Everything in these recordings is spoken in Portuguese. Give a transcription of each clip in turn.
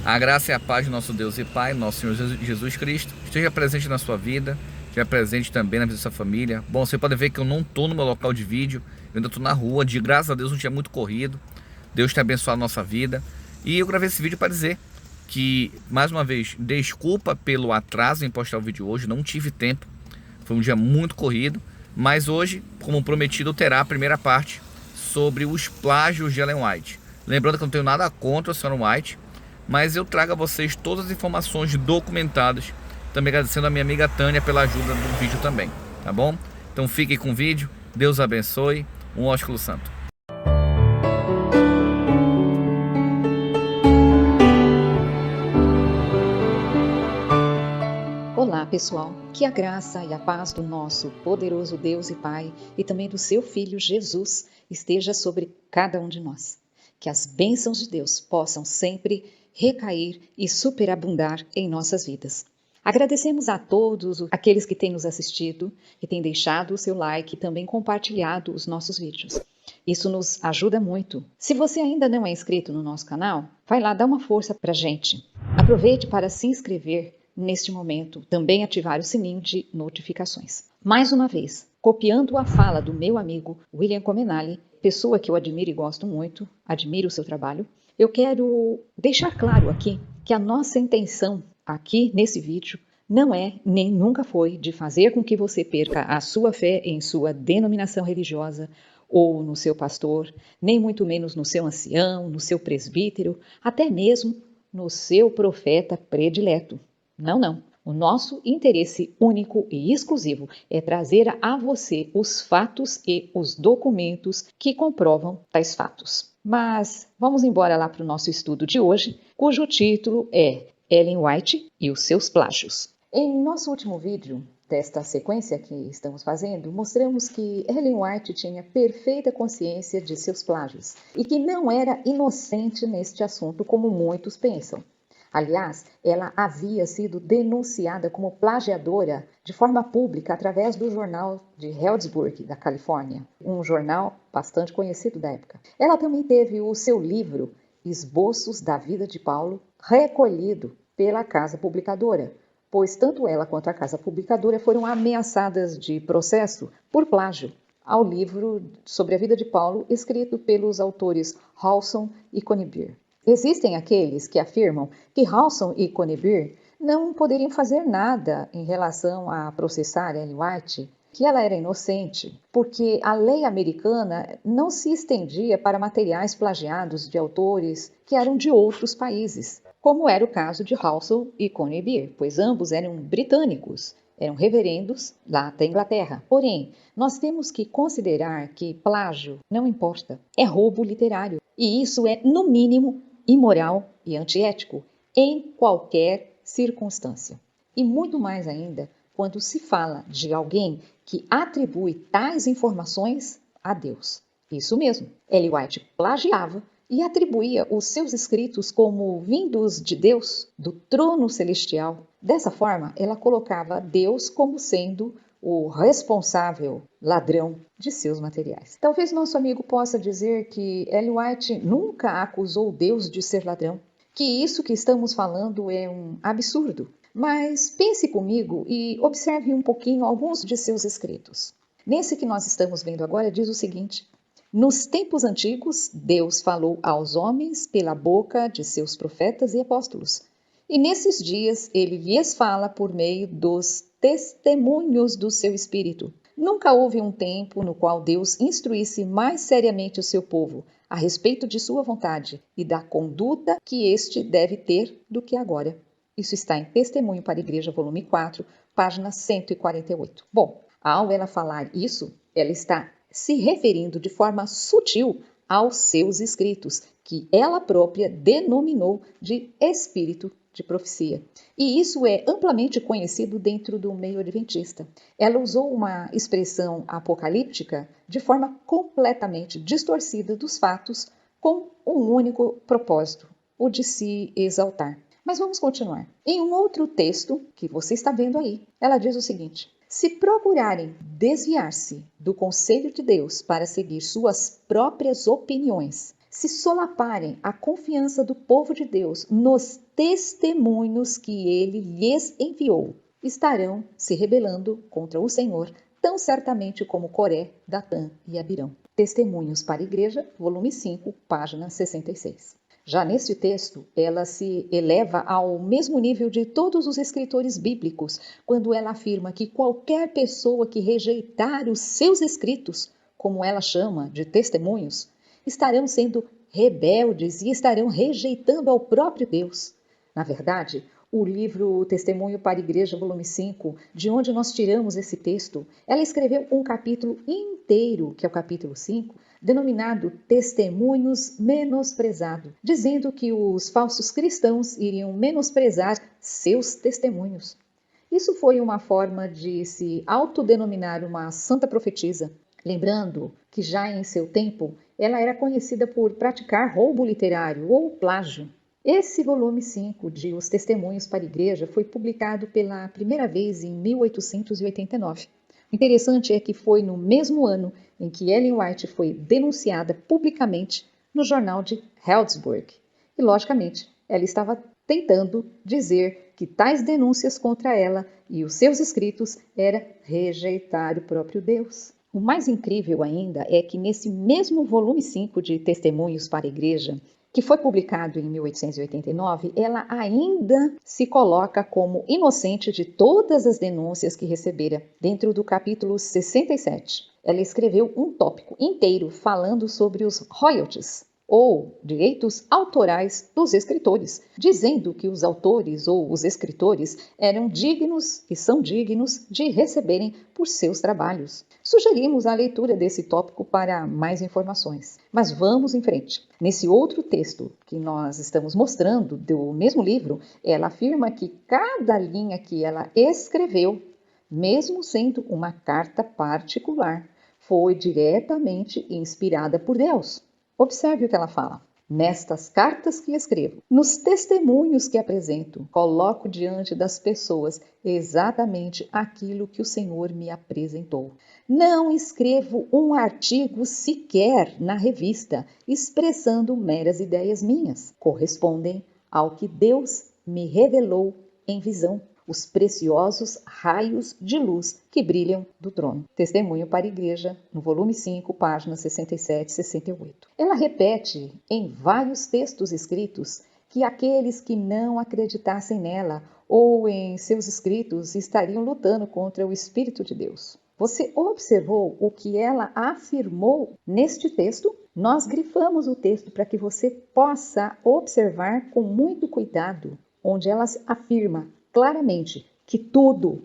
A graça e a paz do nosso Deus e Pai, nosso Senhor Jesus Cristo, esteja presente na sua vida, esteja presente também na vida da sua família. Bom, você pode ver que eu não estou no meu local de vídeo, eu ainda estou na rua, de graças a Deus um dia muito corrido. Deus tem abençoado a nossa vida. E eu gravei esse vídeo para dizer que, mais uma vez, desculpa pelo atraso em postar o vídeo hoje, não tive tempo, foi um dia muito corrido. Mas hoje, como prometido, terá a primeira parte sobre os plágios de Ellen White. Lembrando que eu não tenho nada contra a senhora White, mas eu trago a vocês todas as informações documentadas. Também agradecendo a minha amiga Tânia pela ajuda do vídeo também, tá bom? Então fiquem com o vídeo, Deus abençoe, um ósculo santo. Olá, pessoal. Que a graça e a paz do nosso poderoso Deus e Pai e também do seu Filho Jesus esteja sobre cada um de nós. Que as bênçãos de Deus possam sempre recair e superabundar em nossas vidas. Agradecemos a todos aqueles que têm nos assistido, que têm deixado o seu like e também compartilhado os nossos vídeos. Isso nos ajuda muito. Se você ainda não é inscrito no nosso canal, vai lá dar uma força pra gente. Aproveite para se inscrever neste momento, também ativar o sininho de notificações. Mais uma vez, copiando a fala do meu amigo William Comenali, pessoa que eu admiro e gosto muito, admiro o seu trabalho, eu quero deixar claro aqui que a nossa intenção aqui nesse vídeo não é, nem nunca foi, de fazer com que você perca a sua fé em sua denominação religiosa ou no seu pastor, nem muito menos no seu ancião, no seu presbítero, até mesmo no seu profeta predileto. Não, não. O nosso interesse único e exclusivo é trazer a você os fatos e os documentos que comprovam tais fatos. Mas vamos embora lá para o nosso estudo de hoje, cujo título é Ellen White e os seus plágios. Em nosso último vídeo desta sequência que estamos fazendo, mostramos que Ellen White tinha perfeita consciência de seus plágios e que não era inocente neste assunto como muitos pensam. Aliás, ela havia sido denunciada como plagiadora de forma pública através do jornal de Healdsburg, da Califórnia, um jornal bastante conhecido da época. Ela também teve o seu livro Esboços da Vida de Paulo recolhido pela casa publicadora, pois tanto ela quanto a casa publicadora foram ameaçadas de processo por plágio ao livro sobre a vida de Paulo, escrito pelos autores Howson e Conybeare. Existem aqueles que afirmam que Howson e Conybeare não poderiam fazer nada em relação a processar Ellen White, que ela era inocente, porque a lei americana não se estendia para materiais plagiados de autores que eram de outros países, como era o caso de Howson e Conybeare, pois ambos eram britânicos, eram reverendos lá da Inglaterra. Porém, nós temos que considerar que plágio não importa, é roubo literário, e isso é, no mínimo, imoral e antiético em qualquer circunstância. E muito mais ainda quando se fala de alguém que atribui tais informações a Deus. Isso mesmo, Ellen White plagiava e atribuía os seus escritos como vindos de Deus, do trono celestial. Dessa forma, ela colocava Deus como sendo o responsável ladrão de seus materiais. Talvez nosso amigo possa dizer que Ellen White nunca acusou Deus de ser ladrão, que isso que estamos falando é um absurdo. Mas pense comigo e observe um pouquinho alguns de seus escritos. Nesse que nós estamos vendo agora diz o seguinte: nos tempos antigos, Deus falou aos homens pela boca de seus profetas e apóstolos. E nesses dias ele lhes fala por meio dos testemunhos do seu Espírito. Nunca houve um tempo no qual Deus instruísse mais seriamente o seu povo a respeito de sua vontade e da conduta que este deve ter do que agora. Isso está em Testemunho para a Igreja, volume 4, página 148. Bom, ao ela falar isso, ela está se referindo de forma sutil aos seus escritos, que ela própria denominou de espírito de profecia. E isso é amplamente conhecido dentro do meio adventista. Ela usou uma expressão apocalíptica de forma completamente distorcida dos fatos, com um único propósito, o de se exaltar. Mas vamos continuar. Em um outro texto, que você está vendo aí, ela diz o seguinte: se procurarem desviar-se do conselho de Deus para seguir suas próprias opiniões, se solaparem a confiança do povo de Deus nos testemunhos que ele lhes enviou, estarão se rebelando contra o Senhor, tão certamente como Coré, Datã e Abirão. Testemunhos para a Igreja, volume 5, página 66. Já neste texto, ela se eleva ao mesmo nível de todos os escritores bíblicos, quando ela afirma que qualquer pessoa que rejeitar os seus escritos, como ela chama de testemunhos, estarão sendo rebeldes e estarão rejeitando ao próprio Deus. Na verdade, o livro Testemunho para a Igreja, volume 5, de onde nós tiramos esse texto, ela escreveu um capítulo inteiro, que é o capítulo 5, denominado Testemunhos Menosprezado, dizendo que os falsos cristãos iriam menosprezar seus testemunhos. Isso foi uma forma de se autodenominar uma santa profetisa, lembrando que já em seu tempo ela era conhecida por praticar roubo literário ou plágio. Esse volume 5 de Os Testemunhos para a Igreja foi publicado pela primeira vez em 1889. O interessante é que foi no mesmo ano em que Ellen White foi denunciada publicamente no jornal de Heidelberg. E, logicamente, ela estava tentando dizer que tais denúncias contra ela e os seus escritos era rejeitar o próprio Deus. O mais incrível ainda é que nesse mesmo volume 5 de Testemunhos para a Igreja, que foi publicado em 1889, ela ainda se coloca como inocente de todas as denúncias que recebera. Dentro do capítulo 67, ela escreveu um tópico inteiro falando sobre os royalties, ou direitos autorais dos escritores, dizendo que os autores ou os escritores eram dignos e são dignos de receberem por seus trabalhos. Sugerimos a leitura desse tópico para mais informações. Mas vamos em frente. Nesse outro texto que nós estamos mostrando do mesmo livro, ela afirma que cada linha que ela escreveu, mesmo sendo uma carta particular, foi diretamente inspirada por Deus. Observe o que ela fala. Nestas cartas que escrevo, nos testemunhos que apresento, coloco diante das pessoas exatamente aquilo que o Senhor me apresentou. Não escrevo um artigo sequer na revista, expressando meras ideias minhas. Correspondem ao que Deus me revelou em visão. Os preciosos raios de luz que brilham do trono. Testemunho para a Igreja, no volume 5, páginas 67 e 68. Ela repete em vários textos escritos que aqueles que não acreditassem nela ou em seus escritos estariam lutando contra o Espírito de Deus. Você observou o que ela afirmou neste texto? Nós grifamos o texto para que você possa observar com muito cuidado, onde ela afirma claramente que tudo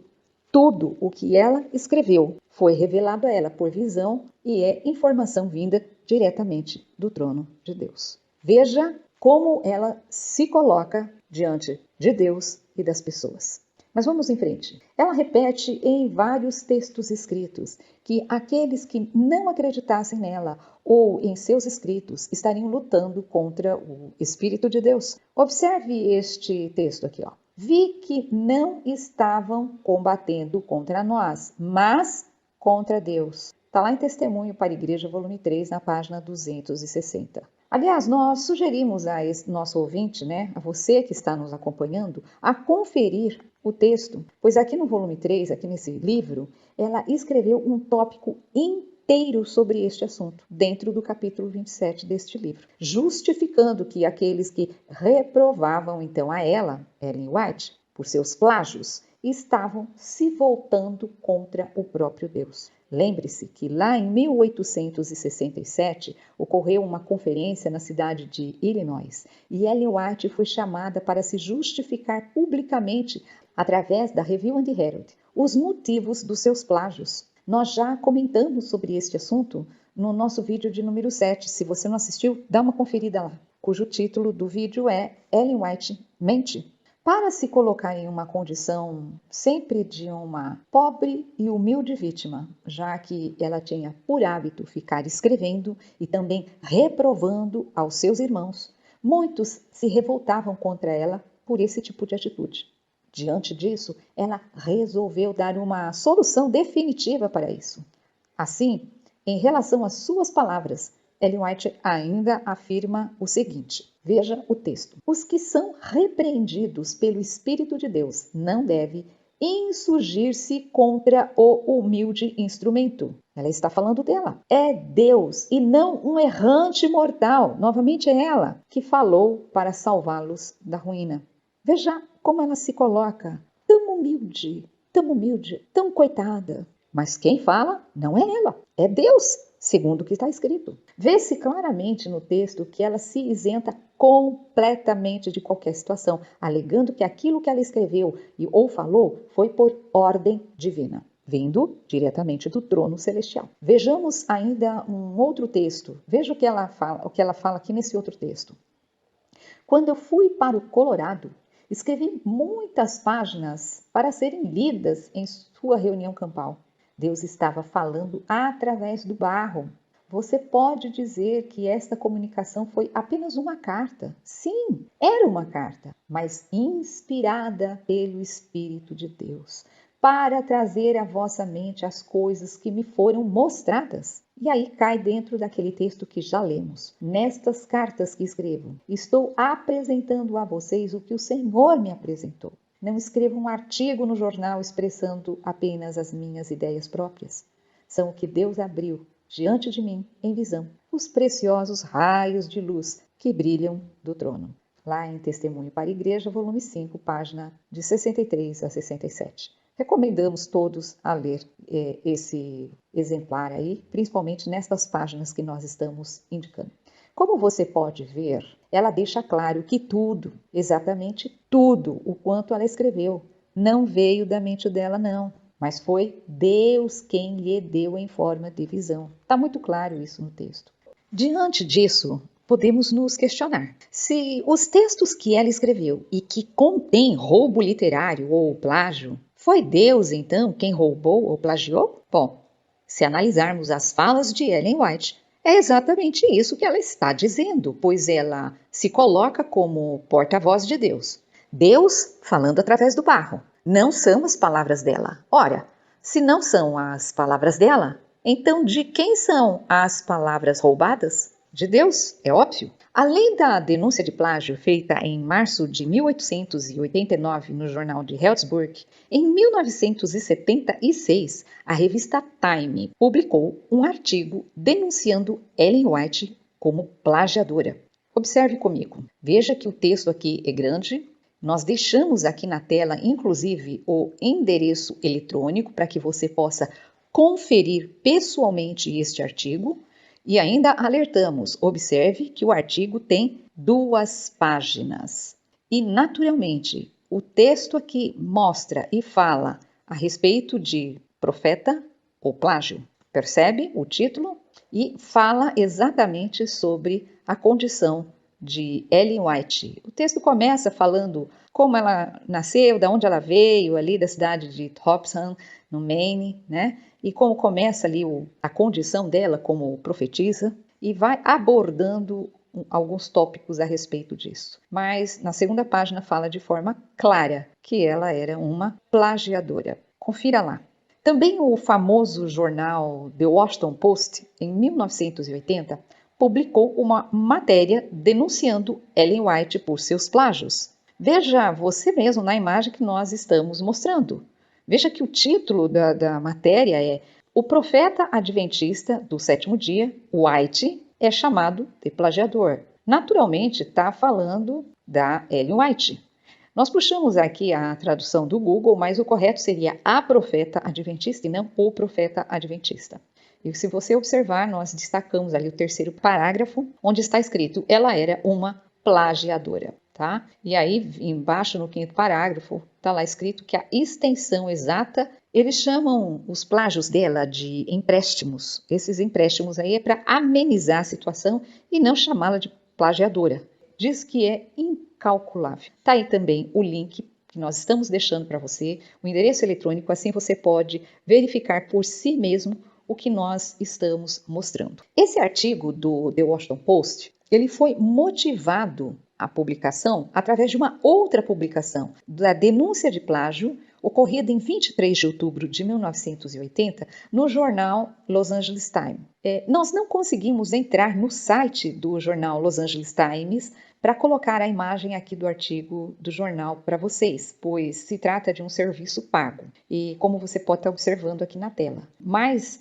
o que ela escreveu foi revelado a ela por visão e é informação vinda diretamente do trono de Deus. Veja como ela se coloca diante de Deus e das pessoas. Mas vamos em frente. Ela repete em vários textos escritos que aqueles que não acreditassem nela ou em seus escritos estariam lutando contra o Espírito de Deus. Observe este texto aqui, ó. Vi que não estavam combatendo contra nós, mas contra Deus. Está lá em Testemunho para a Igreja, volume 3, na página 260. Aliás, nós sugerimos a esse nosso ouvinte, a você que está nos acompanhando, a conferir o texto, pois aqui no volume 3, aqui nesse livro, ela escreveu um tópico inteiro sobre este assunto, dentro do capítulo 27 deste livro, justificando que aqueles que reprovavam então a ela, Ellen White, por seus plágios, estavam se voltando contra o próprio Deus. Lembre-se que lá em 1867 ocorreu uma conferência na cidade de Illinois e Ellen White foi chamada para se justificar publicamente através da Review and Herald os motivos dos seus plágios. Nós já comentamos sobre este assunto no nosso vídeo de número 7. Se você não assistiu, dá uma conferida lá, cujo título do vídeo é Ellen White Mente. Para se colocar em uma condição sempre de uma pobre e humilde vítima, já que ela tinha por hábito ficar escrevendo e também reprovando aos seus irmãos, muitos se revoltavam contra ela por esse tipo de atitude. Diante disso, ela resolveu dar uma solução definitiva para isso. Assim, em relação às suas palavras, Ellen White ainda afirma o seguinte, veja o texto. Os que são repreendidos pelo Espírito de Deus não devem insurgir-se contra o humilde instrumento. Ela está falando dela. É Deus e não um errante mortal. Novamente é ela que falou para salvá-los da ruína. Veja como ela se coloca, tão humilde, tão coitada. Mas quem fala não é ela, é Deus, segundo o que está escrito. Vê-se claramente no texto que ela se isenta completamente de qualquer situação, alegando que aquilo que ela escreveu ou falou foi por ordem divina, vindo diretamente do trono celestial. Vejamos ainda um outro texto. Veja o que ela fala aqui nesse outro texto. Quando eu fui para o Colorado, escrevi muitas páginas para serem lidas em sua reunião campal. Deus estava falando através do barro. Você pode dizer que esta comunicação foi apenas uma carta. Sim, era uma carta, mas inspirada pelo Espírito de Deus, para trazer à vossa mente as coisas que me foram mostradas. E aí cai dentro daquele texto que já lemos. Nestas cartas que escrevo, estou apresentando a vocês o que o Senhor me apresentou. Não escrevo um artigo no jornal expressando apenas as minhas ideias próprias. São o que Deus abriu diante de mim em visão, os preciosos raios de luz que brilham do trono. Lá em Testemunho para a Igreja, volume 5, página de 63 a 67. Recomendamos todos a ler esse exemplar aí, principalmente nestas páginas que nós estamos indicando. Como você pode ver, ela deixa claro que tudo, exatamente tudo, o quanto ela escreveu, não veio da mente dela, não, mas foi Deus quem lhe deu em forma de visão. Está muito claro isso no texto. Diante disso, podemos nos questionar se os textos que ela escreveu e que contêm roubo literário ou plágio, foi Deus, então, quem roubou ou plagiou? Bom, se analisarmos as falas de Ellen White, é exatamente isso que ela está dizendo, pois ela se coloca como porta-voz de Deus. Deus falando através do barro. Não são as palavras dela. Ora, se não são as palavras dela, então de quem são as palavras roubadas? De Deus, é óbvio. Além da denúncia de plágio feita em março de 1889 no jornal de Helzburg, em 1976, a revista Time publicou um artigo denunciando Ellen White como plagiadora. Observe comigo. Veja que o texto aqui é grande. Nós deixamos aqui na tela, inclusive, o endereço eletrônico para que você possa conferir pessoalmente este artigo. E ainda alertamos, observe que o artigo tem 2 páginas. E, naturalmente, o texto aqui mostra e fala a respeito de profeta ou plágio. Percebe o título? E fala exatamente sobre a condição de Ellen White. O texto começa falando como ela nasceu, de onde ela veio, ali da cidade de Thompson, no Maine, né? E como começa ali a condição dela como profetisa, e vai abordando alguns tópicos a respeito disso. Mas na segunda página fala de forma clara que ela era uma plagiadora. Confira lá. Também o famoso jornal The Washington Post, em 1980, publicou uma matéria denunciando Ellen White por seus plágios. Veja você mesmo na imagem que nós estamos mostrando. Veja que o título da matéria é O profeta adventista do sétimo dia, White, é chamado de plagiador. Naturalmente, está falando da Ellen White. Nós puxamos aqui a tradução do Google, mas o correto seria a profeta adventista e não o profeta adventista. E se você observar, nós destacamos ali o terceiro parágrafo, onde está escrito, ela era uma plagiadora. Tá? E aí, embaixo no 5º parágrafo, está lá escrito que a extensão exata, eles chamam os plágios dela de empréstimos. Esses empréstimos aí é para amenizar a situação e não chamá-la de plagiadora. Diz que é incalculável. Está aí também o link que nós estamos deixando para você, o endereço eletrônico, assim você pode verificar por si mesmo o que nós estamos mostrando. Esse artigo do The Washington Post, ele foi motivado a publicação através de uma outra publicação da denúncia de plágio, ocorrida em 23 de outubro de 1980 no jornal Los Angeles Times. Nós não conseguimos entrar no site do jornal Los Angeles Times para colocar a imagem aqui do artigo do jornal para vocês, pois se trata de um serviço pago, e como você pode estar observando aqui na tela. Mas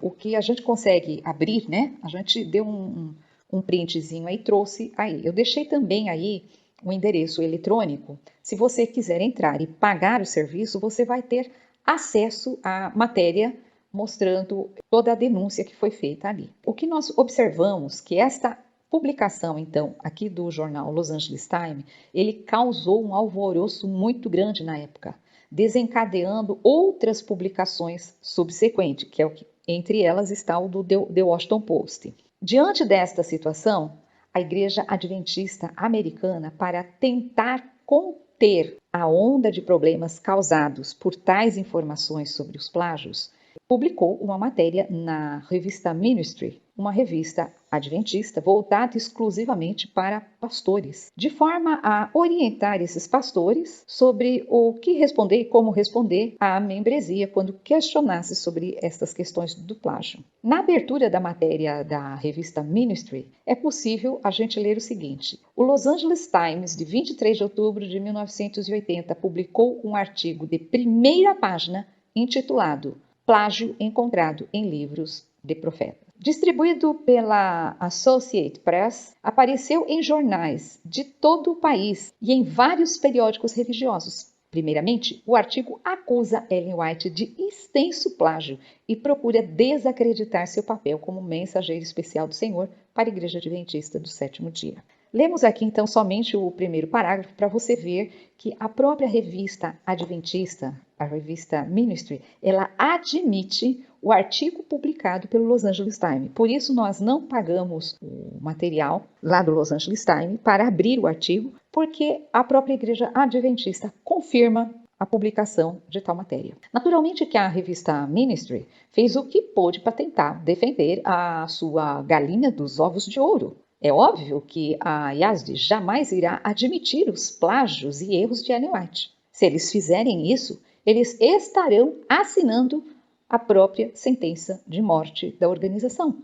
o que a gente consegue abrir, né? A gente deu um printzinho aí, trouxe aí. Eu deixei também aí o endereço eletrônico. Se você quiser entrar e pagar o serviço, você vai ter acesso à matéria mostrando toda a denúncia que foi feita ali. O que nós observamos que esta publicação, então, aqui do jornal Los Angeles Times, ele causou um alvoroço muito grande na época, desencadeando outras publicações subsequentes, que é o que entre elas está o do The Washington Post. Diante desta situação, a Igreja Adventista Americana, para tentar conter a onda de problemas causados por tais informações sobre os plágios, publicou uma matéria na revista Ministry, uma revista adventista voltada exclusivamente para pastores, de forma a orientar esses pastores sobre o que responder e como responder à membresia quando questionasse sobre essas questões do plágio. Na abertura da matéria da revista Ministry, é possível a gente ler o seguinte: o Los Angeles Times, de 23 de outubro de 1980, publicou um artigo de primeira página intitulado Plágio encontrado em livros de profeta. Distribuído pela Associated Press, apareceu em jornais de todo o país e em vários periódicos religiosos. Primeiramente, o artigo acusa Ellen White de extenso plágio e procura desacreditar seu papel como mensageiro especial do Senhor para a Igreja Adventista do Sétimo Dia. Lemos aqui então somente o primeiro parágrafo para você ver que a própria revista adventista, a revista Ministry, ela admite o artigo publicado pelo Los Angeles Times. Por isso nós não pagamos o material lá do Los Angeles Times para abrir o artigo, porque a própria Igreja Adventista confirma a publicação de tal matéria. Naturalmente que a revista Ministry fez o que pôde para tentar defender a sua galinha dos ovos de ouro. É óbvio que a IASD jamais irá admitir os plágios e erros de Ellen White. Se eles fizerem isso, eles estarão assinando a própria sentença de morte da organização.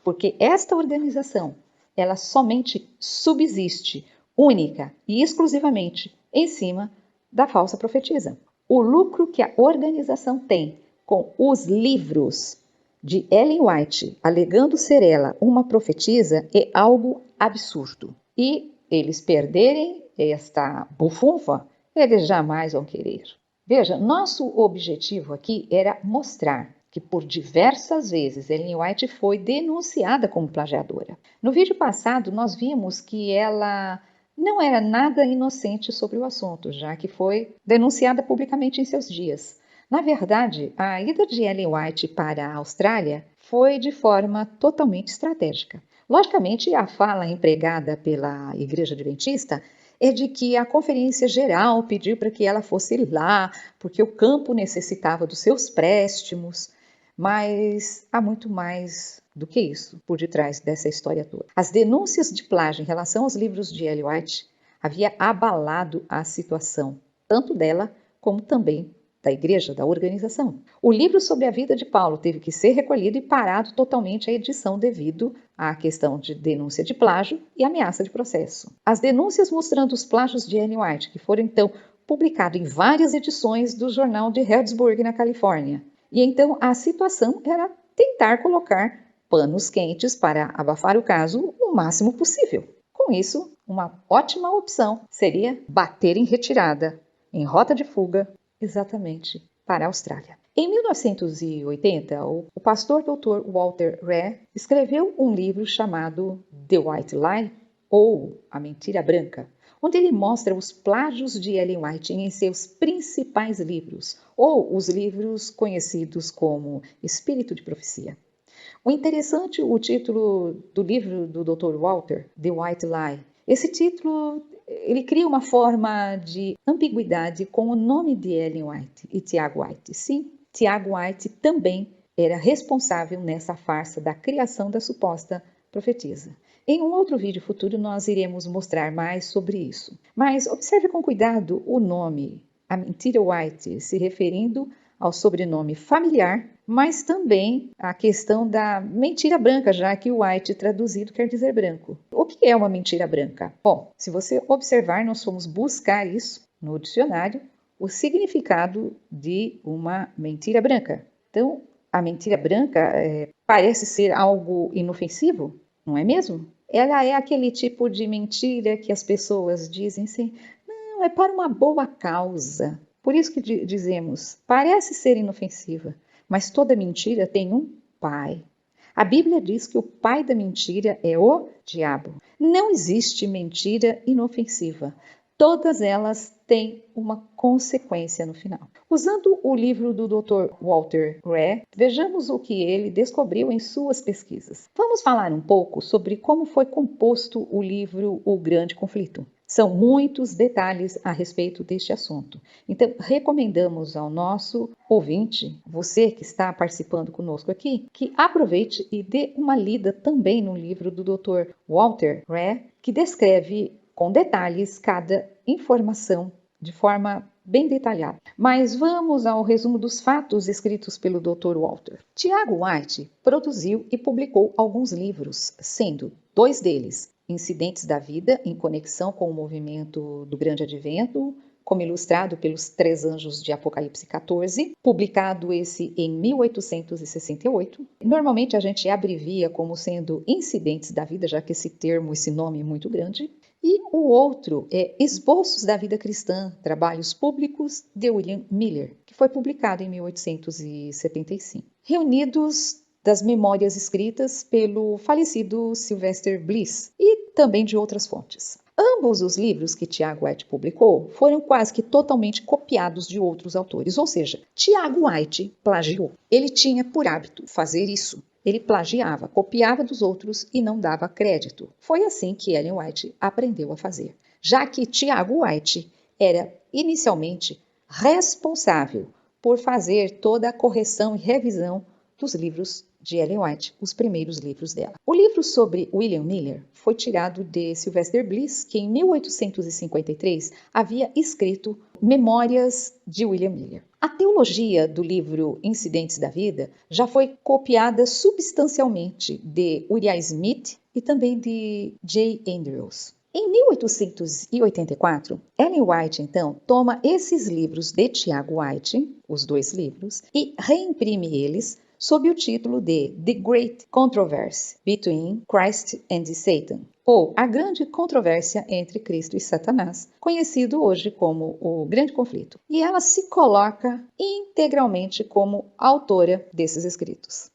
Porque esta organização, ela somente subsiste, única e exclusivamente, em cima da falsa profetisa. O lucro que a organização tem com os livros de Ellen White, alegando ser ela uma profetisa, é algo absurdo. E eles perderem esta bufunfa, eles jamais vão querer. Veja, nosso objetivo aqui era mostrar que por diversas vezes Ellen White foi denunciada como plagiadora. No vídeo passado, nós vimos que ela não era nada inocente sobre o assunto, já que foi denunciada publicamente em seus dias. Na verdade, a ida de Ellen White para a Austrália foi de forma totalmente estratégica. Logicamente, a fala empregada pela Igreja Adventista é de que a Conferência Geral pediu para que ela fosse lá, porque o campo necessitava dos seus préstimos, mas há muito mais do que isso por detrás dessa história toda. As denúncias de plágio em relação aos livros de Ellen White havia abalado a situação, tanto dela como também da igreja, da organização. O livro sobre a vida de Paulo teve que ser recolhido e parado totalmente a edição devido à questão de denúncia de plágio e ameaça de processo. As denúncias mostrando os plágios de Ellen White, que foram então publicados em várias edições do jornal de Harrisburg, na Califórnia. E então a situação era tentar colocar panos quentes para abafar o caso o máximo possível. Com isso, uma ótima opção seria bater em retirada, em rota de fuga, exatamente para a Austrália. Em 1980, o pastor Dr. Walter Reh escreveu um livro chamado The White Lie, ou A Mentira Branca, onde ele mostra os plágios de Ellen White em seus principais livros, ou os livros conhecidos como Espírito de Profecia. O interessante, o título do livro do Dr. Walter, The White Lie, esse título ele cria uma forma de ambiguidade com o nome de Ellen White e Tiago White. Sim, Tiago White também era responsável nessa farsa da criação da suposta profetisa. Em um outro vídeo futuro nós iremos mostrar mais sobre isso. Mas observe com cuidado o nome a mentira White, se referindo ao sobrenome familiar, mas também a questão da mentira branca, já que o White traduzido quer dizer branco. O que é uma mentira branca? Bom, se você observar, nós fomos buscar isso no dicionário, o significado de uma mentira branca. Então, a mentira branca parece ser algo inofensivo, não é mesmo? Ela é aquele tipo de mentira que as pessoas dizem assim, não, é para uma boa causa. Por isso que dizemos, parece ser inofensiva, mas toda mentira tem um pai. A Bíblia diz que o pai da mentira é o diabo. Não existe mentira inofensiva. Todas elas têm uma consequência no final. Usando o livro do Dr. Walter Rea, vejamos o que ele descobriu em suas pesquisas. Vamos falar um pouco sobre como foi composto o livro O Grande Conflito. São muitos detalhes a respeito deste assunto. Então, recomendamos ao nosso ouvinte, você que está participando conosco aqui, que aproveite e dê uma lida também no livro do Dr. Walter Rea, que descreve com detalhes cada informação de forma bem detalhada. Mas vamos ao resumo dos fatos escritos pelo Dr. Walter. Tiago White produziu e publicou alguns livros, sendo 2 deles Incidentes da Vida, em conexão com o movimento do Grande Advento, como ilustrado pelos 3 Anjos de Apocalipse 14, publicado esse em 1868. Normalmente a gente abrevia como sendo Incidentes da Vida, já que esse nome é muito grande. E o outro é Esboços da Vida Cristã, Trabalhos Públicos, de William Miller, que foi publicado em 1875. Reunidos das memórias escritas pelo falecido Sylvester Bliss e também de outras fontes. Ambos os livros que Tiago White publicou foram quase que totalmente copiados de outros autores, ou seja, Tiago White plagiou. Ele tinha por hábito fazer isso. Ele plagiava, copiava dos outros e não dava crédito. Foi assim que Ellen White aprendeu a fazer, já que Tiago White era inicialmente responsável por fazer toda a correção e revisão dos livros de Ellen White, os primeiros livros dela. O livro sobre William Miller foi tirado de Sylvester Bliss, que em 1853 havia escrito Memórias de William Miller. A teologia do livro Incidentes da Vida já foi copiada substancialmente de Uriah Smith e também de J. Andrews. Em 1884, Ellen White, então, toma esses livros de Tiago White, os 2 livros, e reimprime eles sob o título de The Great Controversy Between Christ and Satan, ou A Grande Controvérsia entre Cristo e Satanás, conhecido hoje como o Grande Conflito. E ela se coloca integralmente como autora desses escritos.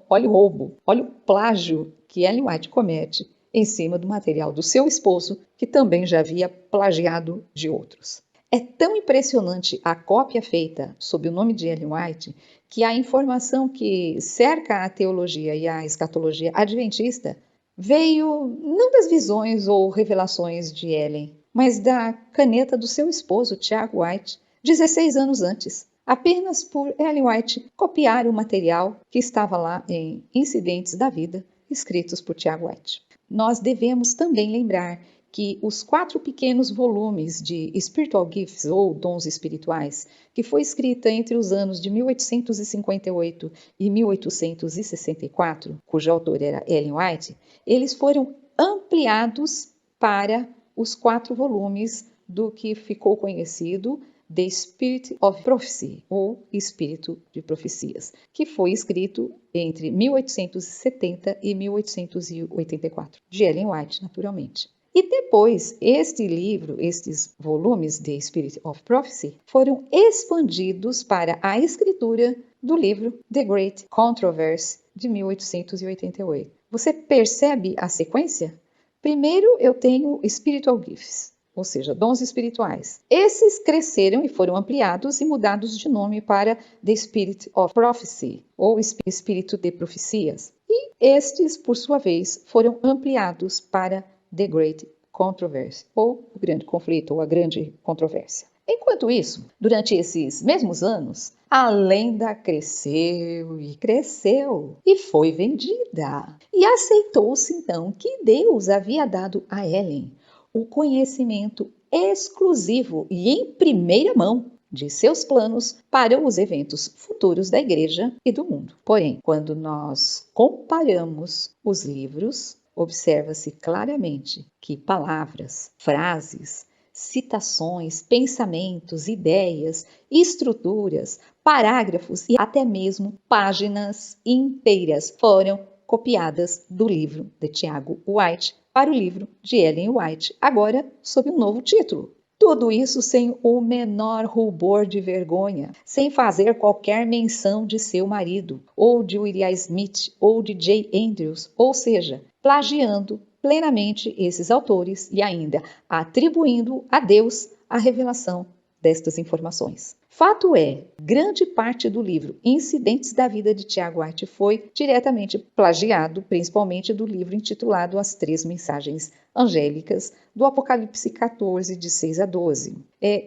Olha o roubo, olha o plágio que Ellen White comete em cima do material do seu esposo, que também já havia plagiado de outros. É tão impressionante a cópia feita sob o nome de Ellen White que a informação que cerca a teologia e a escatologia adventista veio não das visões ou revelações de Ellen, mas da caneta do seu esposo, Tiago White, 16 anos antes, apenas por Ellen White copiar o material que estava lá em Incidentes da Vida, escritos por Tiago White. Nós devemos também lembrar que os 4 pequenos volumes de Spiritual Gifts, ou Dons Espirituais, que foi escrita entre os anos de 1858 e 1864, cujo autor era Ellen White, eles foram ampliados para os 4 volumes do que ficou conhecido The Spirit of Prophecy, ou Espírito de Profecias, que foi escrito entre 1870 e 1884, de Ellen White, naturalmente. E depois, estes volumes de Spirit of Prophecy foram expandidos para a escritura do livro The Great Controversy, de 1888. Você percebe a sequência? Primeiro eu tenho Spiritual Gifts, ou seja, dons espirituais. Esses cresceram e foram ampliados e mudados de nome para The Spirit of Prophecy, ou Espírito de Profecias. E estes, por sua vez, foram ampliados para The Great Controversy, ou o Grande Conflito, ou a Grande Controvérsia. Enquanto isso, durante esses mesmos anos, a lenda cresceu e cresceu e foi vendida. E aceitou-se então que Deus havia dado a Ellen o conhecimento exclusivo e em primeira mão de seus planos para os eventos futuros da Igreja e do mundo. Porém, quando nós comparamos os livros, observa-se claramente que palavras, frases, citações, pensamentos, ideias, estruturas, parágrafos e até mesmo páginas inteiras foram copiadas do livro de Tiago White para o livro de Ellen White, agora sob um novo título. Tudo isso sem o menor rubor de vergonha, sem fazer qualquer menção de seu marido, ou de Uriah Smith, ou de J. Andrews, ou seja, plagiando plenamente esses autores e ainda atribuindo a Deus a revelação destas informações. Fato é, grande parte do livro Incidentes da Vida de Tiago White foi diretamente plagiado, principalmente do livro intitulado As Três Mensagens Angélicas, do Apocalipse 14, de 6 a 12.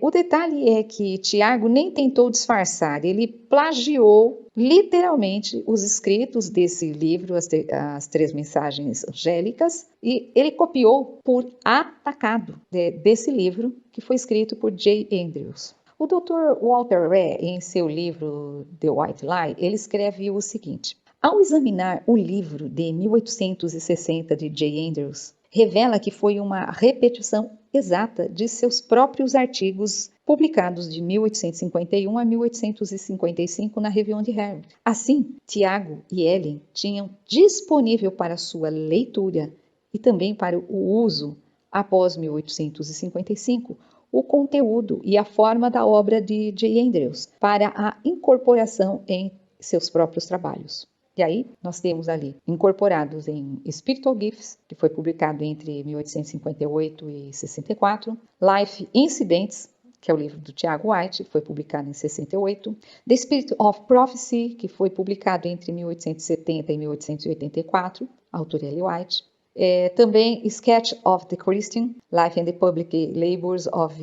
O detalhe é que Tiago nem tentou disfarçar, ele plagiou literalmente os escritos desse livro, as Três Mensagens Angélicas, e ele copiou por atacado desse livro, que foi escrito por J. Andrews. O Dr. Walter Reh, em seu livro The White Lie, ele escreve o seguinte: ao examinar o livro de 1860 de J. Andrews, revela que foi uma repetição exata de seus próprios artigos publicados de 1851 a 1855 na Review and Herald. Assim, Tiago e Ellen tinham disponível para sua leitura e também para o uso após 1855 o conteúdo e a forma da obra de J. Andrews para a incorporação em seus próprios trabalhos. E aí, nós temos ali, incorporados em Spiritual Gifts, que foi publicado entre 1858 e 64, Life Incidents, que é o livro do Tiago White, que foi publicado em 68, The Spirit of Prophecy, que foi publicado entre 1870 e 1884, autor Ellen White. Também Sketch of the Christian, Life and the Public Labors of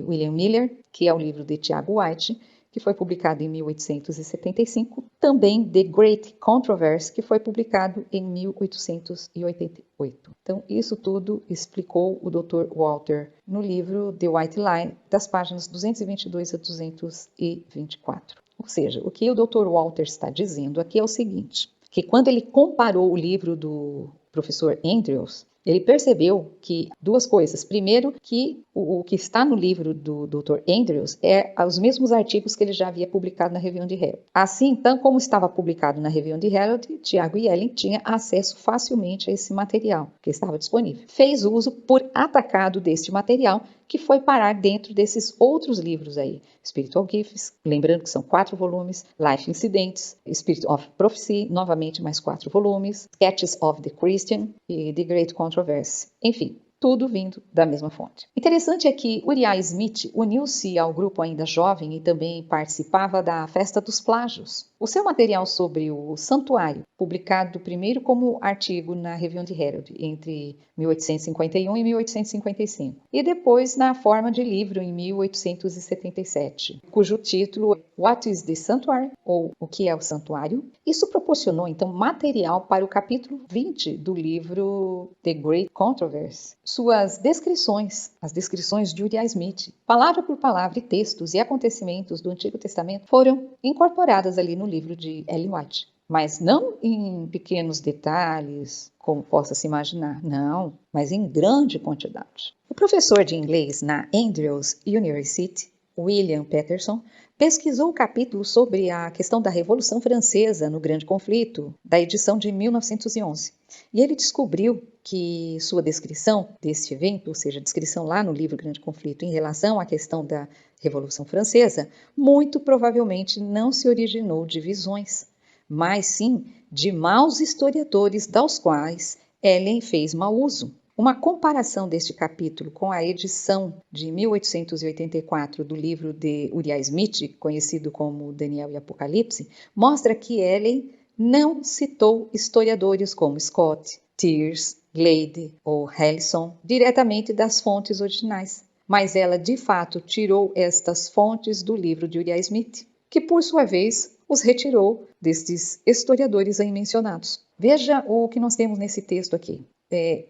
William Miller, que é o livro de Tiago White, que foi publicado em 1875. Também The Great Controversy, que foi publicado em 1888. Então, isso tudo explicou o Dr. Walter no livro The White Lie, das páginas 222 a 224. Ou seja, o que o Dr. Walter está dizendo aqui é o seguinte, que quando ele comparou o livro do professor Andrews, ele percebeu que duas coisas. Primeiro, que o que está no livro do Dr. Andrews é os mesmos artigos que ele já havia publicado na Review and Herald. Assim, então, como estava publicado na Review and Herald, Tiago e Ellen tinham acesso facilmente a esse material que estava disponível. Fez uso por atacado deste material, que foi parar dentro desses outros livros aí. Spiritual Gifts, lembrando que são 4 volumes, Life Incidents, Spirit of Prophecy, novamente mais 4 volumes, Sketches of the Christian e The Great Controversy. Enfim, tudo vindo da mesma fonte. Interessante é que Uriah Smith uniu-se ao grupo ainda jovem e também participava da Festa dos Plágios. O seu material sobre o santuário, publicado primeiro como artigo na Review and Herald entre 1851 e 1855, e depois na forma de livro em 1877, cujo título é What is the Sanctuary? Ou O que é o Santuário? Isso proporcionou então material para o capítulo 20 do livro The Great Controversy. Suas descrições, as descrições de Uriah Smith, palavra por palavra e textos e acontecimentos do Antigo Testamento foram incorporadas ali no livro de Ellen White, mas não em pequenos detalhes, como possa se imaginar, não, mas em grande quantidade. O professor de inglês na Andrews University, William Patterson, pesquisou o capítulo sobre a questão da Revolução Francesa no Grande Conflito, da edição de 1911. E ele descobriu que sua descrição deste evento, ou seja, a descrição lá no livro Grande Conflito em relação à questão da Revolução Francesa, muito provavelmente não se originou de visões, mas sim de maus historiadores dos quais Ellen fez mau uso. Uma comparação deste capítulo com a edição de 1884 do livro de Uriah Smith, conhecido como Daniel e Apocalipse, mostra que Ellen não citou historiadores como Scott, Thiers, Glade ou Harrison diretamente das fontes originais, mas ela de fato tirou estas fontes do livro de Uriah Smith, que por sua vez os retirou destes historiadores aí mencionados. Veja o que nós temos nesse texto aqui.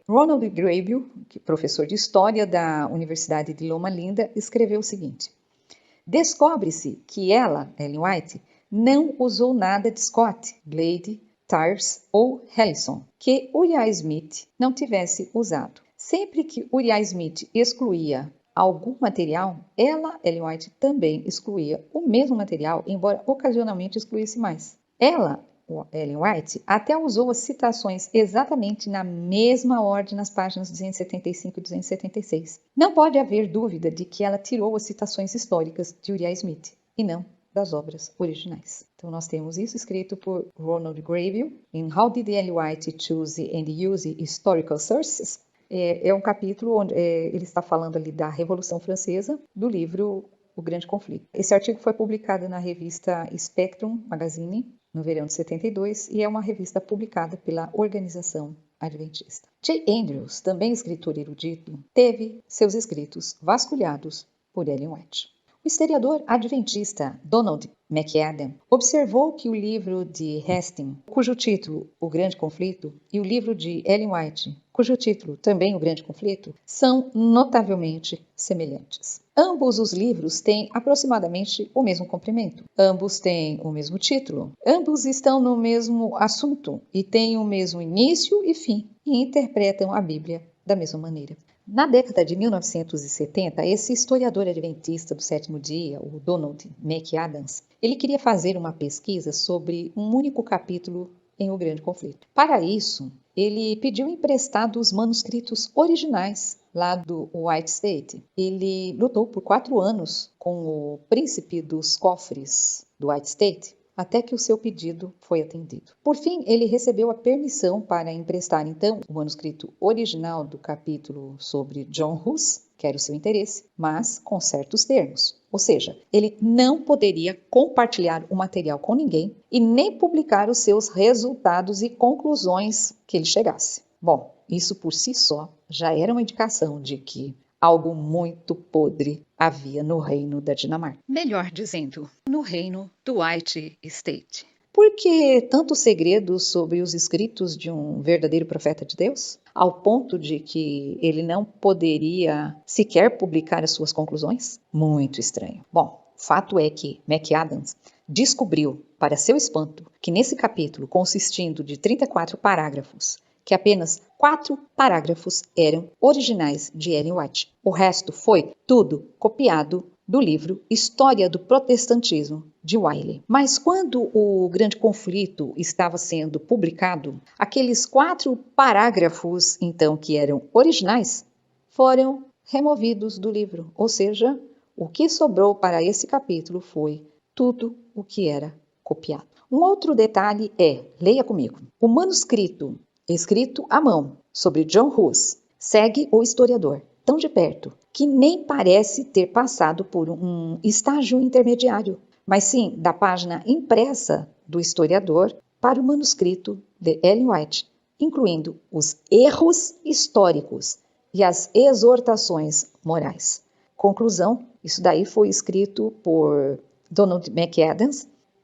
Ronald Grabill, professor de História da Universidade de Loma Linda, escreveu o seguinte: Descobre-se que ela, Ellen White, não usou nada de Scott, Glade, Tars ou Harrison, que Uriah Smith não tivesse usado. Sempre que Uriah Smith excluía algum material, ela, Ellen White, também excluía o mesmo material, embora ocasionalmente excluísse mais. Ela, Ellen White, até usou as citações exatamente na mesma ordem nas páginas 275 e 276. Não pode haver dúvida de que ela tirou as citações históricas de Uriah Smith, e não das obras originais. Então nós temos isso escrito por Ronald Graville em How Did Ellen White Choose and Use Historical Sources? É um capítulo onde ele está falando ali da Revolução Francesa, do livro O Grande Conflito. Esse artigo foi publicado na revista Spectrum Magazine no verão de 72 e é uma revista publicada pela Organização Adventista. J. Andrews, também escritor erudito, teve seus escritos vasculhados por Ellen White. O historiador adventista Donald McAdam observou que o livro de Hastings, cujo título O Grande Conflito, e o livro de Ellen White, cujo título também O Grande Conflito, são notavelmente semelhantes. Ambos os livros têm aproximadamente o mesmo comprimento. Ambos têm o mesmo título. Ambos estão no mesmo assunto e têm o mesmo início e fim e interpretam a Bíblia da mesma maneira. Na década de 1970, esse historiador adventista do sétimo dia, o Donald McAdam, ele queria fazer uma pesquisa sobre um único capítulo em O Grande Conflito. Para isso, ele pediu emprestado os manuscritos originais lá do White State. Ele lutou por 4 anos com o príncipe dos cofres do White State, até que o seu pedido foi atendido. Por fim, ele recebeu a permissão para emprestar, então, o manuscrito original do capítulo sobre John Hus, que era o seu interesse, mas com certos termos. Ou seja, ele não poderia compartilhar o material com ninguém e nem publicar os seus resultados e conclusões que ele chegasse. Bom, isso por si só já era uma indicação de que algo muito podre havia no reino da Dinamarca. Melhor dizendo, no reino do White State. Por que tantos segredos sobre os escritos de um verdadeiro profeta de Deus? Ao ponto de que ele não poderia sequer publicar as suas conclusões? Muito estranho. Bom, fato é que McAdam descobriu, para seu espanto, que nesse capítulo, consistindo de 34 parágrafos, que apenas 4 parágrafos eram originais de Ellen White. O resto foi tudo copiado do livro História do Protestantismo, de Wiley. Mas quando o Grande Conflito estava sendo publicado, aqueles 4 parágrafos, então, que eram originais, foram removidos do livro. Ou seja, o que sobrou para esse capítulo foi tudo o que era copiado. Um outro detalhe é, leia comigo, o manuscrito escrito à mão sobre John Hus segue o historiador tão de perto que nem parece ter passado por um estágio intermediário, mas sim da página impressa do historiador para o manuscrito de Ellen White, incluindo os erros históricos e as exortações morais. Conclusão, isso daí foi escrito por Donald McAdam,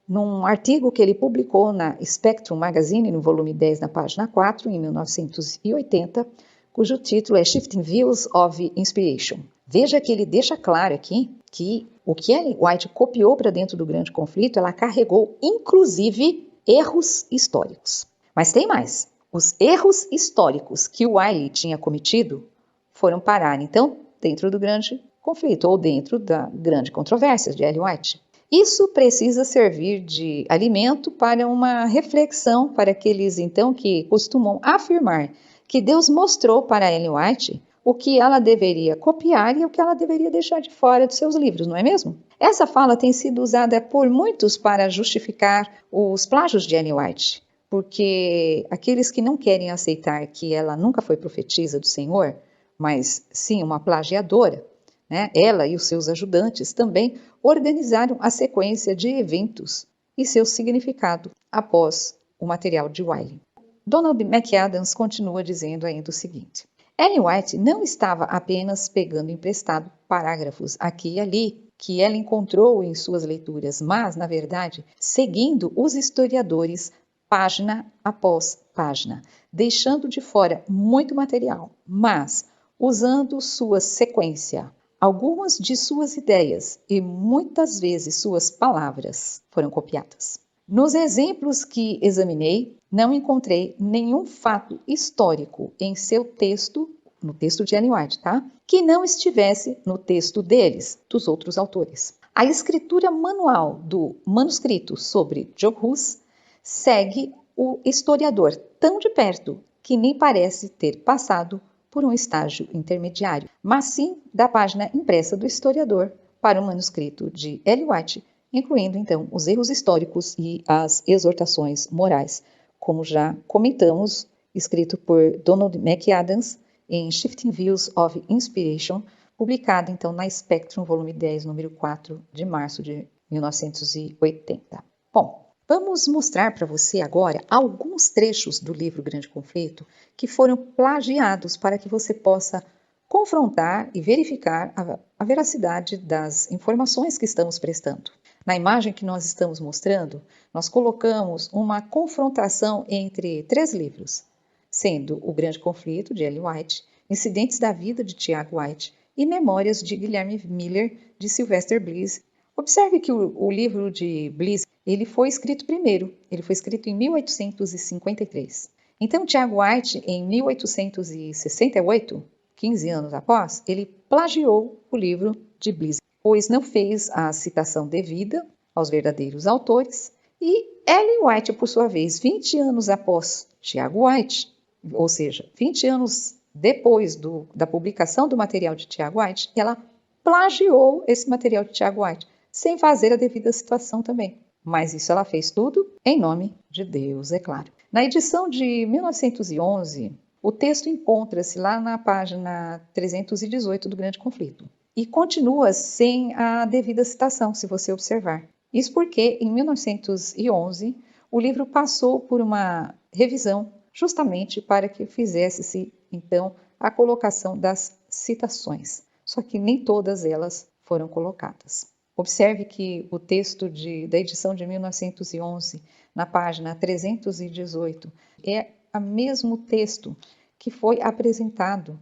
num artigo que ele publicou na Spectrum Magazine, no volume 10, na página 4, em 1980, cujo título é Shifting Views of Inspiration. Veja que ele deixa claro aqui que o que Ellen White copiou para dentro do Grande Conflito, ela carregou, inclusive, erros históricos. Mas tem mais. Os erros históricos que o Wiley tinha cometido foram parar, então, dentro do Grande Conflito, ou dentro da grande controvérsia de Ellen White. Isso precisa servir de alimento para uma reflexão para aqueles, então, que costumam afirmar que Deus mostrou para Ellen White o que ela deveria copiar e o que ela deveria deixar de fora dos seus livros, não é mesmo? Essa fala tem sido usada por muitos para justificar os plágios de Ellen White, porque aqueles que não querem aceitar que ela nunca foi profetisa do Senhor, mas sim uma plagiadora, né? Ela e os seus ajudantes também organizaram a sequência de eventos e seu significado após o material de Wiley. Donald McAdam continua dizendo ainda o seguinte: Ellen White não estava apenas pegando emprestado parágrafos aqui e ali que ela encontrou em suas leituras, mas, na verdade, seguindo os historiadores página após página, deixando de fora muito material, mas usando sua sequência algumas de suas ideias e muitas vezes suas palavras foram copiadas. Nos exemplos que examinei, não encontrei nenhum fato histórico em seu texto, no texto de Ellen White, tá? Que não estivesse no texto deles, dos outros autores. A escritura manual do manuscrito sobre John Hus segue o historiador tão de perto que nem parece ter passado por um estágio intermediário, mas sim da página impressa do historiador para o manuscrito de Ellen White, incluindo então os erros históricos e as exortações morais, como já comentamos, escrito por Donald McAdams em Shifting Views of Inspiration, publicado então na Spectrum, volume 10, número 4, de março de 1980. Bom, vamos mostrar para você agora alguns trechos do livro Grande Conflito que foram plagiados para que você possa confrontar e verificar a veracidade das informações que estamos prestando. Na imagem que nós estamos mostrando, nós colocamos uma confrontação entre 3 livros, sendo O Grande Conflito, de Ellen White, Incidentes da Vida, de Tiago White, e Memórias de Guilherme Miller, de Sylvester Bliss. Observe que o livro de Bliss ele foi escrito primeiro, ele foi escrito em 1853. Então, Tiago White, em 1868, 15 anos após, ele plagiou o livro de Bliss, pois não fez a citação devida aos verdadeiros autores, e Ellen White, por sua vez, 20 anos após Tiago White, ou seja, 20 anos depois da publicação do material de Tiago White, ela plagiou esse material de Tiago White, sem fazer a devida citação também. Mas isso ela fez tudo em nome de Deus, é claro. Na edição de 1911, o texto encontra-se lá na página 318 do Grande Conflito e continua sem a devida citação, se você observar. Isso porque, em 1911, o livro passou por uma revisão justamente para que fizesse-se, então, a colocação das citações. Só que nem todas elas foram colocadas. Observe que o texto da edição de 1911, na página 318, é o mesmo texto que foi apresentado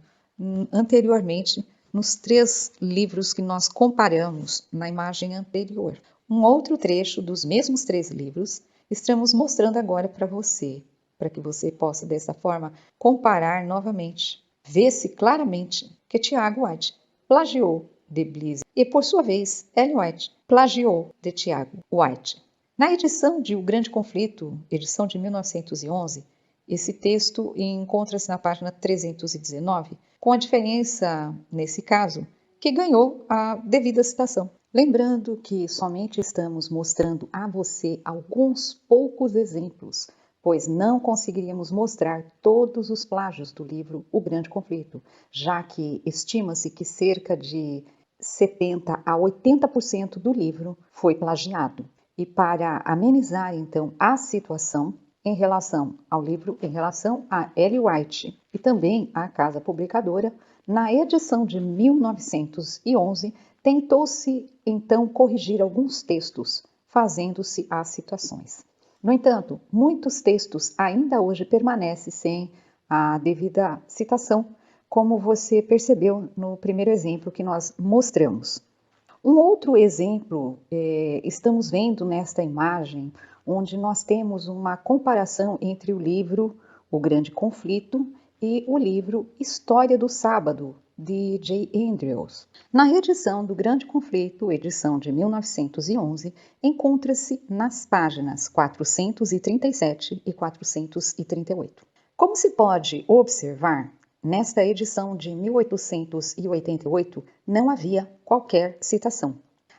anteriormente nos 3 livros que nós comparamos na imagem anterior. Um outro trecho dos mesmos 3 livros estamos mostrando agora para você, para que você possa, dessa forma, comparar novamente. Vê-se claramente que Tiago White plagiou de Bliss e, por sua vez, Ellen White plagiou de Tiago White. Na edição de O Grande Conflito, edição de 1911, esse texto encontra-se na página 319, com a diferença, nesse caso, que ganhou a devida citação. Lembrando que somente estamos mostrando a você alguns poucos exemplos, pois não conseguiríamos mostrar todos os plágios do livro O Grande Conflito, já que estima-se que cerca de 70% a 80% do livro foi plagiado. E para amenizar, então, a situação em relação ao livro, em relação a Ellen White e também à casa publicadora, na edição de 1911, tentou-se, então, corrigir alguns textos, fazendo-se as citações. No entanto, muitos textos ainda hoje permanecem sem a devida citação, como você percebeu no primeiro exemplo que nós mostramos. Um outro exemplo, estamos vendo nesta imagem, onde nós temos uma comparação entre o livro O Grande Conflito e o livro História do Sábado, de J. Andrews. Na edição do Grande Conflito, edição de 1911, encontra-se nas páginas 437 e 438. Como se pode observar, nesta edição de 1888 não havia qualquer citação.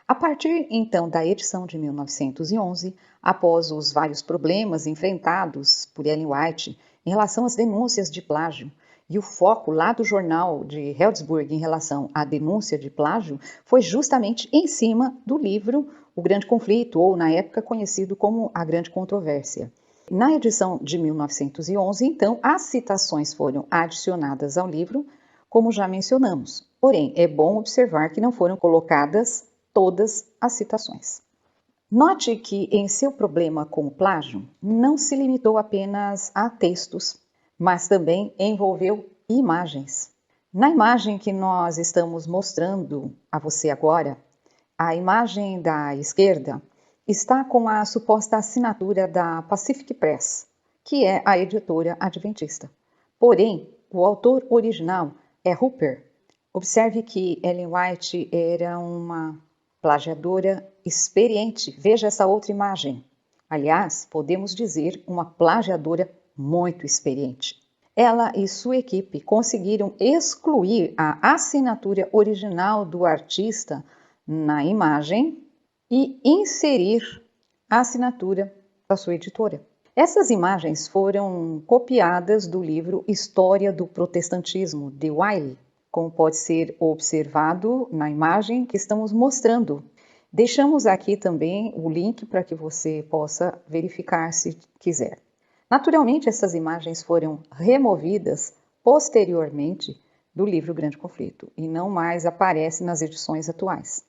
A partir então da edição de 1911, após os vários problemas enfrentados por Ellen White em relação às denúncias de plágio, e o foco lá do jornal de Heldsburg em relação à denúncia de plágio foi justamente em cima do livro O Grande Conflito, ou na época conhecido como A Grande Controvérsia. Na edição de 1911, então, as citações foram adicionadas ao livro, como já mencionamos. Porém, é bom observar que não foram colocadas todas as citações. Note que em seu problema com o plágio, não se limitou apenas a textos, mas também envolveu imagens. Na imagem que nós estamos mostrando a você agora, a imagem da esquerda está com a suposta assinatura da Pacific Press, que é a editora adventista. Porém, o autor original é Hooper. Observe que Ellen White era uma plagiadora experiente. Veja essa outra imagem. Aliás, podemos dizer uma plagiadora muito experiente. Ela e sua equipe conseguiram excluir a assinatura original do artista na imagem e inserir a assinatura da sua editora. Essas imagens foram copiadas do livro História do Protestantismo, de Wiley, como pode ser observado na imagem que estamos mostrando. Deixamos aqui também o link para que você possa verificar se quiser. Naturalmente, essas imagens foram removidas posteriormente do livro Grande Conflito e não mais aparecem nas edições atuais.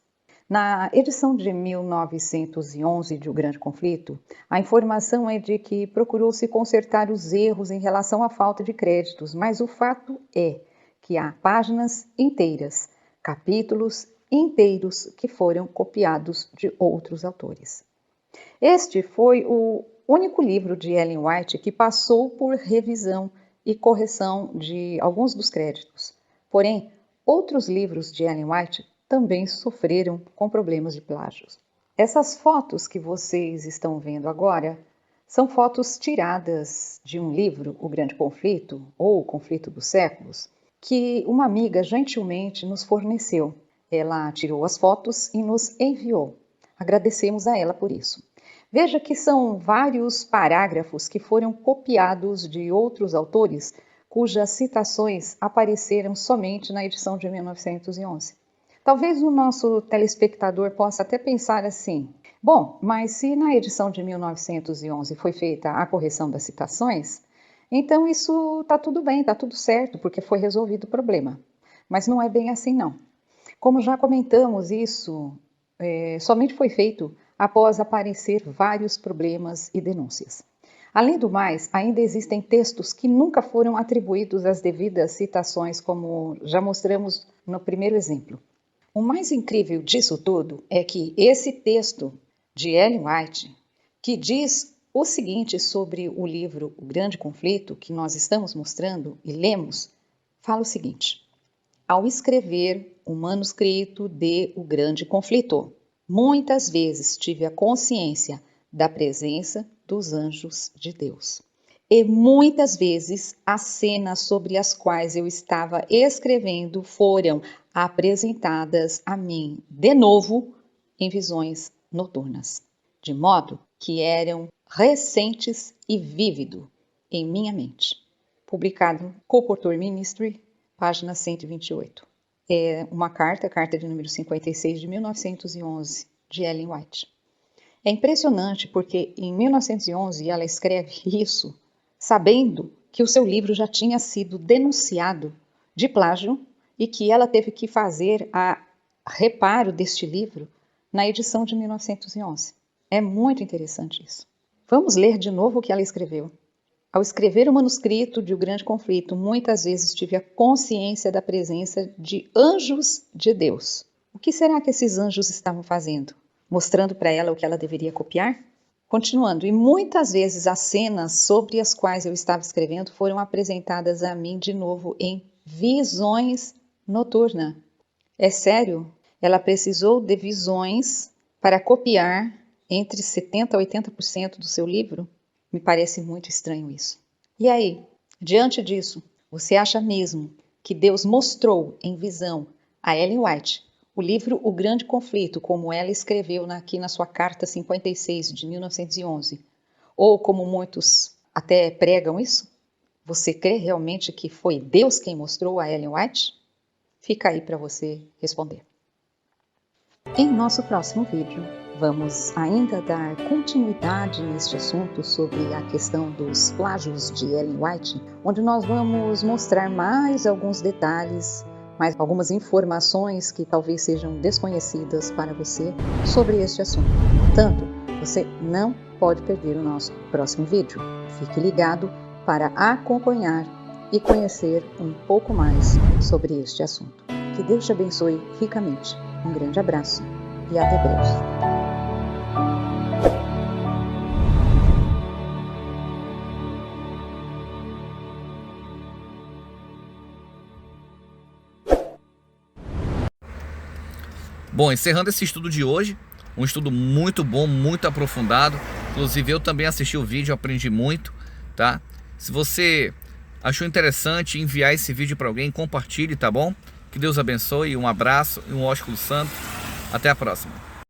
Na edição de 1911 de O Grande Conflito, a informação é de que procurou-se consertar os erros em relação à falta de créditos, mas o fato é que há páginas inteiras, capítulos inteiros que foram copiados de outros autores. Este foi o único livro de Ellen White que passou por revisão e correção de alguns dos créditos. Porém, outros livros de Ellen White também sofreram com problemas de plágios. Essas fotos que vocês estão vendo agora são fotos tiradas de um livro, O Grande Conflito, ou O Conflito dos Séculos, que uma amiga gentilmente nos forneceu. Ela tirou as fotos e nos enviou. Agradecemos a ela por isso. Veja que são vários parágrafos que foram copiados de outros autores, cujas citações apareceram somente na edição de 1911. Talvez o nosso telespectador possa até pensar assim: bom, mas se na edição de 1911 foi feita a correção das citações, então isso está tudo bem, está tudo certo, porque foi resolvido o problema. Mas não é bem assim, não. Como já comentamos, isso somente foi feito após aparecer vários problemas e denúncias. Além do mais, ainda existem textos que nunca foram atribuídos às devidas citações, como já mostramos no primeiro exemplo. O mais incrível disso tudo é que esse texto de Ellen White, que diz o seguinte sobre o livro O Grande Conflito, que nós estamos mostrando e lemos, fala o seguinte: ao escrever o manuscrito de O Grande Conflito, muitas vezes tive a consciência da presença dos anjos de Deus. E muitas vezes as cenas sobre as quais eu estava escrevendo foram apresentadas a mim de novo em visões noturnas, de modo que eram recentes e vívido em minha mente. Publicado Colporteur Ministry, página 128. É uma carta de número 56 de 1911, de Ellen White. É impressionante porque em 1911 ela escreve isso sabendo que o seu livro já tinha sido denunciado de plágio e que ela teve que fazer a reparo deste livro na edição de 1911. É muito interessante isso. Vamos ler de novo o que ela escreveu. Ao escrever o manuscrito de O Grande Conflito, muitas vezes tive a consciência da presença de anjos de Deus. O que será que esses anjos estavam fazendo? Mostrando para ela o que ela deveria copiar? Continuando, e muitas vezes as cenas sobre as quais eu estava escrevendo foram apresentadas a mim de novo em visões noturnas. É sério? Ela precisou de visões para copiar entre 70% a 80% do seu livro? Me parece muito estranho isso. E aí, diante disso, você acha mesmo que Deus mostrou em visão a Ellen White o livro O Grande Conflito, como ela escreveu aqui na sua carta 56 de 1911, ou como muitos até pregam isso? Você crê realmente que foi Deus quem mostrou a Ellen White? Fica aí para você responder. Em nosso próximo vídeo, vamos ainda dar continuidade neste assunto sobre a questão dos plágios de Ellen White, onde nós vamos mostrar mais alguns detalhes, mais algumas informações que talvez sejam desconhecidas para você sobre este assunto. Portanto, você não pode perder o nosso próximo vídeo. Fique ligado para acompanhar e conhecer um pouco mais sobre este assunto. Que Deus te abençoe ricamente. Um grande abraço e até breve. Bom, encerrando esse estudo de hoje, um estudo muito bom, muito aprofundado. Inclusive eu também assisti o vídeo, aprendi muito, tá? Se você achou interessante enviar esse vídeo para alguém, compartilhe, tá bom? Que Deus abençoe, um abraço e um ósculo santo. Até a próxima.